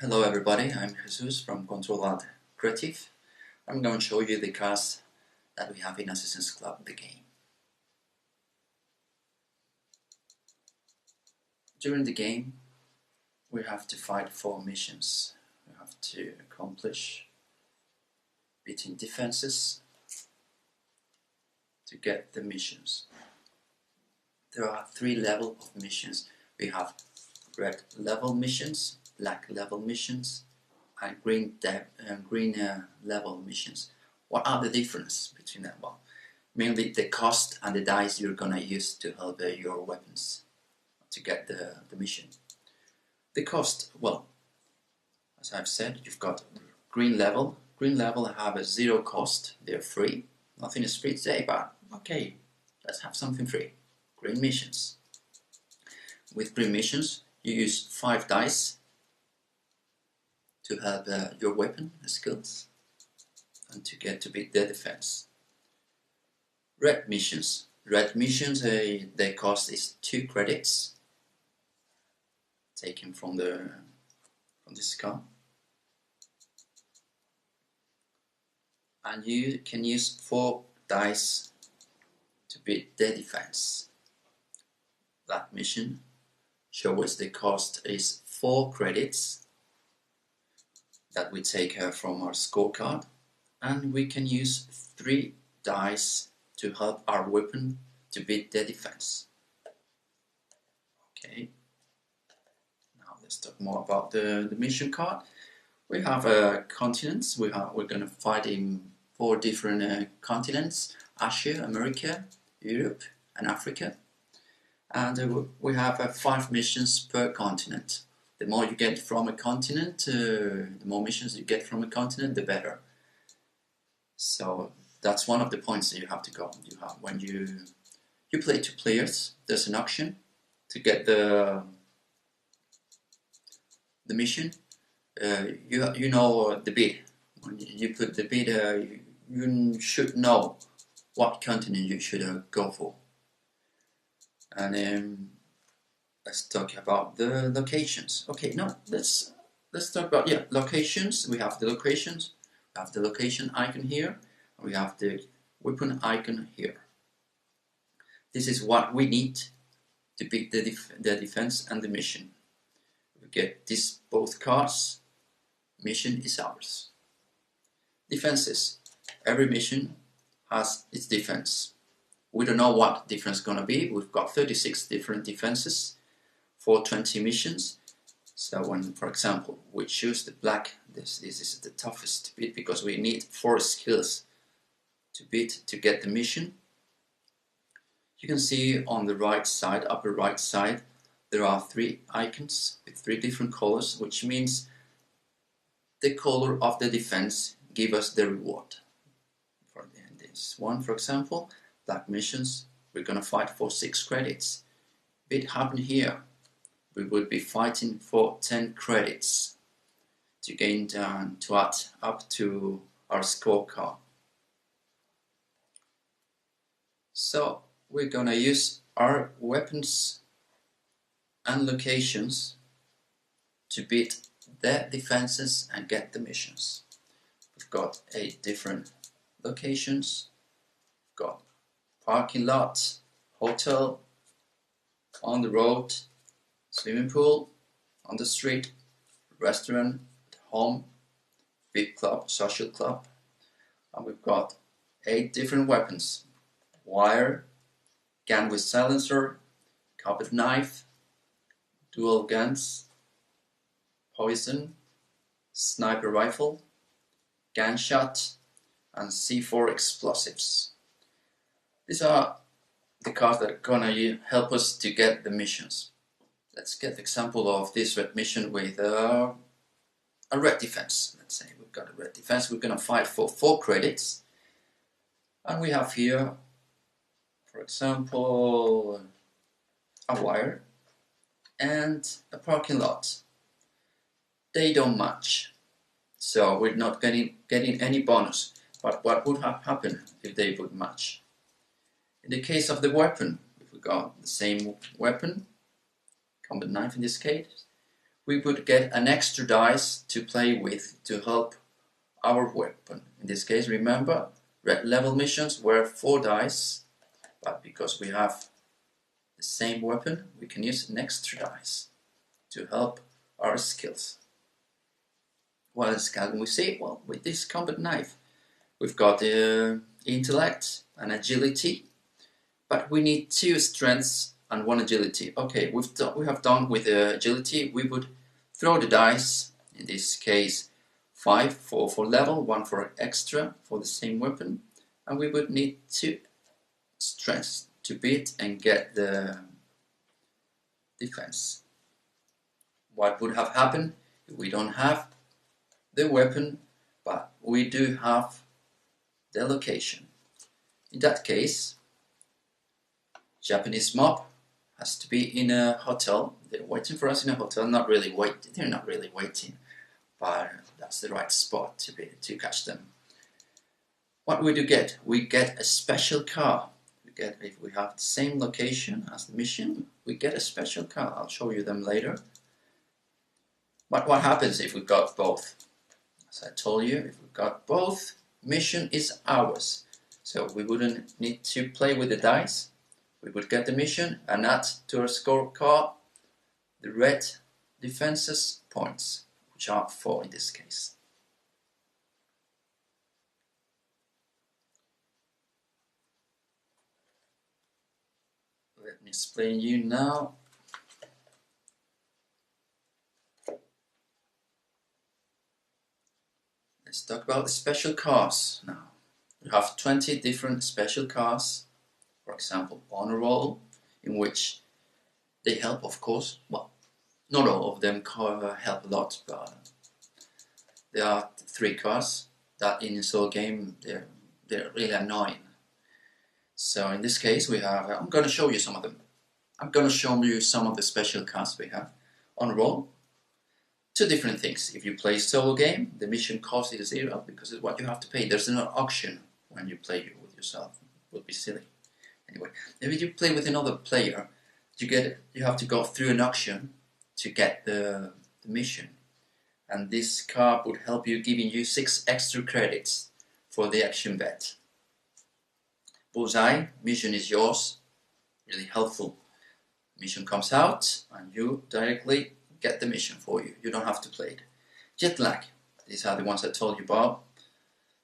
Hello everybody, I'm Jesus from Control Alt Creative. I'm going to show you the cast that we have in Assassin's Club, the game. During the game, we have to fight 4 missions. We have to accomplish beating defenses to get the missions. There are 3 levels of missions. We have red level missions, black level missions, and green level missions. What are the difference between them? Well, mainly the cost and the dice you're gonna use to help your weapons to get the mission. The cost, well, as I've said, you've got green level. Green level have a 0 cost. They're free. Nothing is free today, but okay, let's have something free. Green missions. With green missions, you use 5 dice to help your weapon skills and to get to beat their defense. Red missions. Red missions, their cost is 2 credits taken from this card. And you can use 4 dice to beat their defense. That mission shows the cost is 4 credits that we take from our scorecard, and we can use 3 dice to help our weapon to beat their defense. Okay, now let's talk more about the mission card. We have continents. We're going to fight in 4 different continents: Asia, America, Europe, and Africa. And we have 5 missions per continent. The more you get from a continent, the more missions you get from a continent, the better. So that's one of the points that you have to go. You have when you play 2 players. There's an auction to get the mission. You know the bid. When you put the bid, you should know what continent you should go for. And let's talk about the locations. Okay, no, let's talk about locations. We have the locations. We have the location icon here. We have the weapon icon here. This is what we need to beat the defense and the mission. We get these both cards. Mission is ours. Defenses. Every mission has its defense. We don't know what defense is gonna be. We've got 36 different defenses for 20 missions. So when, for example, we choose the black, this is the toughest to beat because we need 4 skills to beat to get the mission. You can see on the right side, upper right side, there are 3 icons with 3 different colors, which means the color of the defense give us the reward. For this one, for example, black missions, we're gonna fight for 6 credits. If it happened here, we would be fighting for 10 credits to gain down to add up to our scorecard. So we're gonna use our weapons and locations to beat their defenses and get the missions. We've got 8 different locations. We've got parking lot, hotel, on the road, swimming pool, on the street, restaurant, home, big club, social club. And we've got 8 different weapons: wire, gun with silencer, carpet knife, dual guns, poison, sniper rifle, gunshot, and C4 explosives. These are the cards that are gonna help us to get the missions. Let's get the example of this red mission with a red defense. Let's say we've got a red defense. We're gonna fight for 4 credits, and we have here, for example, a wire and a parking lot. They don't match, so we're not getting any bonus. But what would have happened if they would match? In the case of the weapon, if we got the same weapon, combat knife in this case, we would get an extra dice to play with to help our weapon. In this case, remember, red level missions were 4 dice, but because we have the same weapon, we can use an extra dice to help our skills. What else can we see? Well, with this combat knife, we've got intellect and agility, but we need 2 strengths and 1 agility. Okay, we have done with agility. We would throw the dice, in this case 5 for level, 1 for extra for the same weapon, and we would need 2 strengths to beat and get the defense. What would have happened if we don't have the weapon, but we do have the location? In that case, Japanese mob has to be in a hotel. They're waiting for us in a hotel. They're not really waiting, but that's the right spot to catch them. What we do get? We get a special car. If we have the same location as the mission, we get a special car. I'll show you them later. But what happens if we got both? As I told you, if we got both, mission is ours. So we wouldn't need to play with the dice. We would get the mission and add to our scorecard the red defenses points, which are 4 in this case. Let me explain you now. Let's talk about the special cars now. We have 20 different special cars. For example, honor roll, in which they help, of course. Well, not all of them help a lot, but there are 3 cars that in a solo game they're really annoying. So in this case, we have. I'm going to show you some of them. I'm going to show you some of the special cars we have. Honor roll. 2 different things. If you play solo game, the mission cost is 0 because it's what you have to pay. There's no auction when you play with yourself. It would be silly. Anyway, if you play with another player, you have to go through an auction to get the mission. And this card would help you, giving you 6 extra credits for the action bet. Bullseye, mission is yours. Really helpful. Mission comes out and you directly get the mission for you. You don't have to play it. Jet lag. These are the ones I told you about.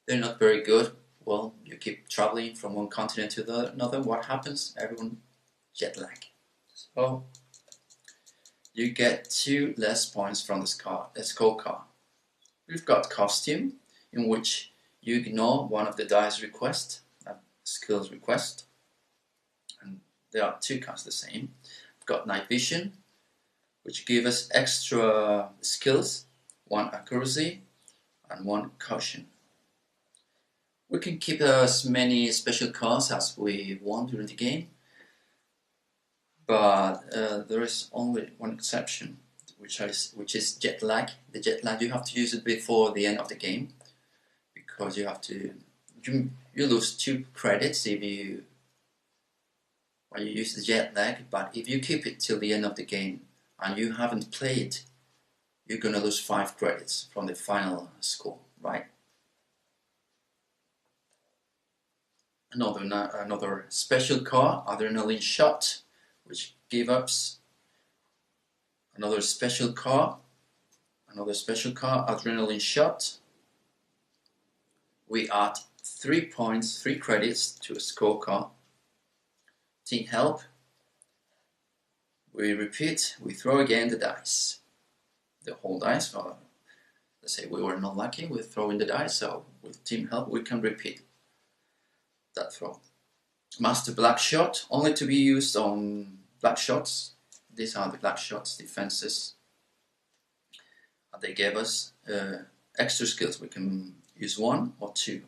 They're not very good. Well, you keep traveling from one continent to another. What happens? Everyone jet lag. So you get 2 less points from the scorecard. We've got costume, in which you ignore one of the dice request, skills request, and there are 2 cards the same. We've got night vision, which give us extra skills, 1 accuracy and 1 caution. We can keep as many special cards as we want during the game, but there is only one exception, which is jet lag. The jet lag, you have to use it before the end of the game, because you have to you lose 2 credits if you use the jet lag. But if you keep it till the end of the game and you haven't played, you're gonna lose 5 credits from the final score, right? Another special card, Adrenaline Shot, which gives us another special card, Adrenaline Shot. We add 3 points, 3 credits to a scorecard. Team help. We repeat, we throw again the dice. The whole dice, let's say we were not lucky with throwing the dice, so with team help we can repeat that throw. Master Black Shot, only to be used on black shots. These are the black shots defenses. They gave us extra skills. We can use 1 or 2,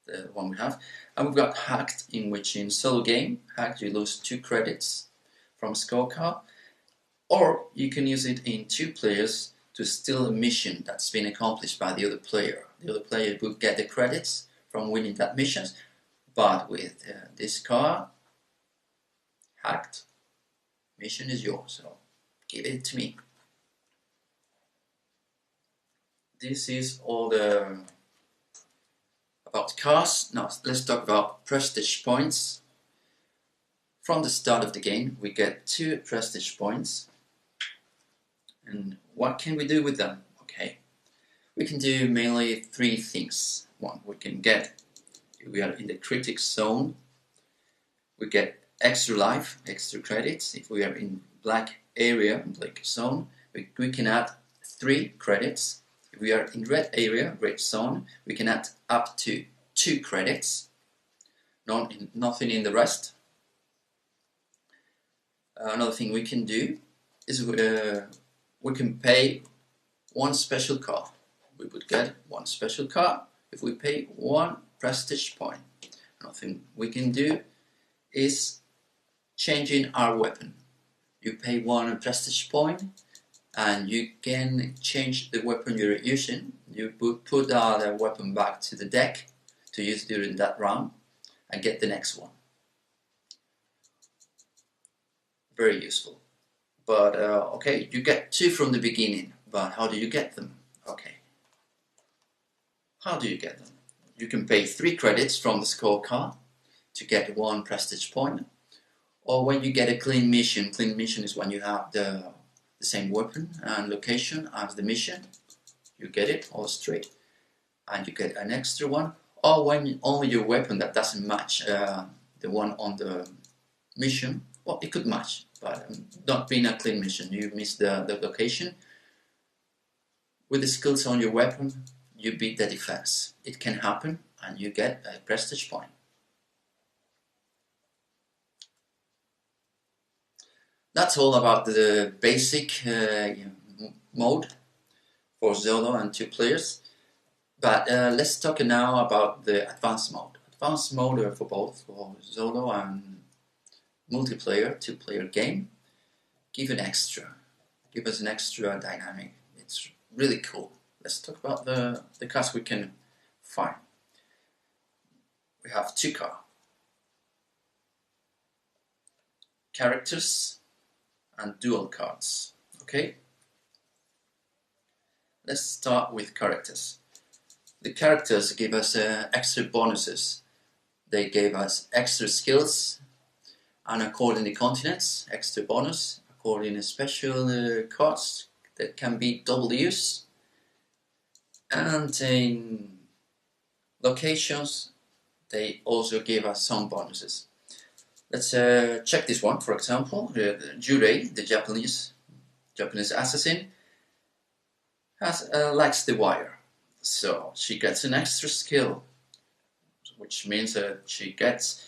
the one we have. And we've got Hacked, in which in solo game, Hacked, you lose 2 credits from scorecard, or you can use it in 2 players to steal a mission that's been accomplished by the other player. The other player will get the credits from winning that mission, but with this card, Hacked, mission is yours, so give it to me. this is all the about cars. Now let's talk about prestige points. From the start of the game we get 2 prestige points, and what can we do with them? Okay, we can do mainly 3 things. One, we can get, if we are in the critic zone, we get extra life, extra credits. If we are in black area, black zone, we can add 3 credits. If we are in red area, red zone, we can add up to 2 credits. Nothing in the rest. Another thing we can do is we can pay 1 special car. We would get 1 special car if we pay 1 prestige point. Another thing we can do is changing our weapon. You pay 1 prestige point and you can change the weapon you're using. You put the weapon back to the deck to use during that round and get the next one. Very useful. But okay, you get 2 from the beginning, but how do you get them? Okay, how do you get them? You can pay 3 credits from the scorecard to get 1 prestige point, or when you get a clean mission is when you have the same weapon and location as the mission, you get it all straight and you get an extra one, or when only your weapon that doesn't match the one on the mission. Well, it could match, but not being a clean mission, you miss the location. With the skills on your weapon, you beat the defense. It can happen and you get a prestige point. That's all about the basic mode for solo and 2 players. But let's talk now about the advanced mode. Advanced mode for both, for solo and multiplayer, 2-player game, give us an extra dynamic. It's really cool. Let's talk about the cars we can find. We have 2 characters and dual cards. Okay, let's start with characters. The characters give us extra bonuses. They gave us extra skills, and according to continents, extra bonus, according to special cards that can be double use, and in locations they also give us some bonuses. Let's check this one. For example, Jurei, the Japanese assassin, likes the wire, so she gets an extra skill, which means that she gets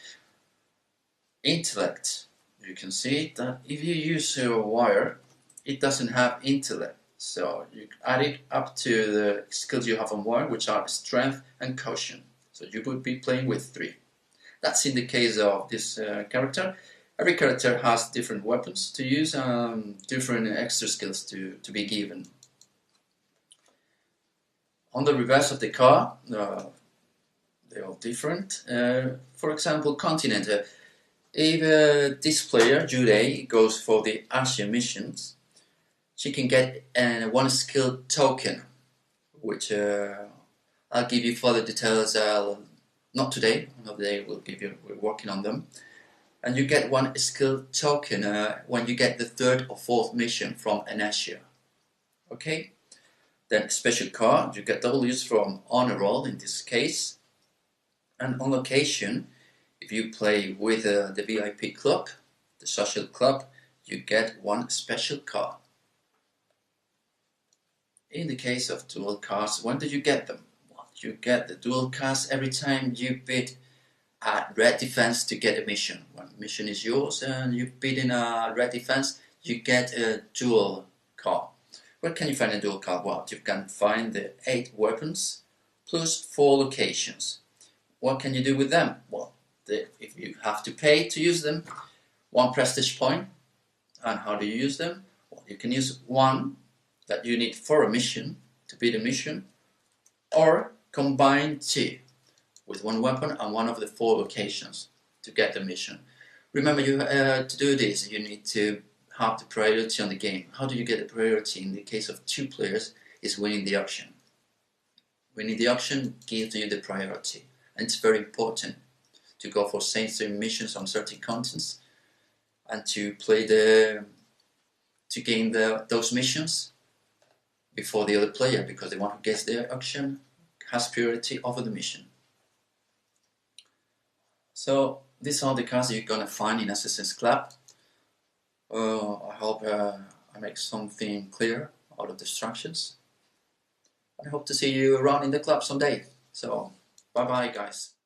intellect. You can see that if you use a wire, it doesn't have intellect, so you add it up to the skills you have on wire, which are strength and caution. So you would be playing with 3. That's in the case of this character. Every character has different weapons to use and different extra skills to be given. On the reverse of the car, they're all different. For example, continent. If this player, Jurei, goes for the Asia missions, she can get 1 skill token, which I'll give you further details. Not today. Another day we'll give you. We're working on them, and you get 1 skill token when you get the 3rd or 4th mission from an Asia. Okay. Then special card, you get double use from honor roll in this case, and on location, if you play with the VIP club, the social club, you get 1 special card. In the case of dual cards, when do you get them? Well, you get the dual cards every time you bid at red defense to get a mission. When mission is yours and you bid in a red defense, you get a dual card. Where can you find a dual card? Well, you can find the 8 weapons plus 4 locations. What can you do with them? Well, if you have to pay to use them, 1 prestige point. And how do you use them? Well, you can use 1 that you need for a mission, to beat a mission, or combine 2 with 1 weapon and 1 of the 4 locations to get the mission. Remember, to do this, you need to have the priority on the game. How do you get the priority? In the case of 2 players, is winning the auction. winning the auction gives you the priority. And it's very important to go for sensory missions on certain contents and to play to gain those missions before the other player, because the one who gets the auction has priority over the mission. So these are the cards you're gonna find in Assassin's Club. I hope I make something clear out of the instructions. I hope to see you around in the club someday. So bye bye guys.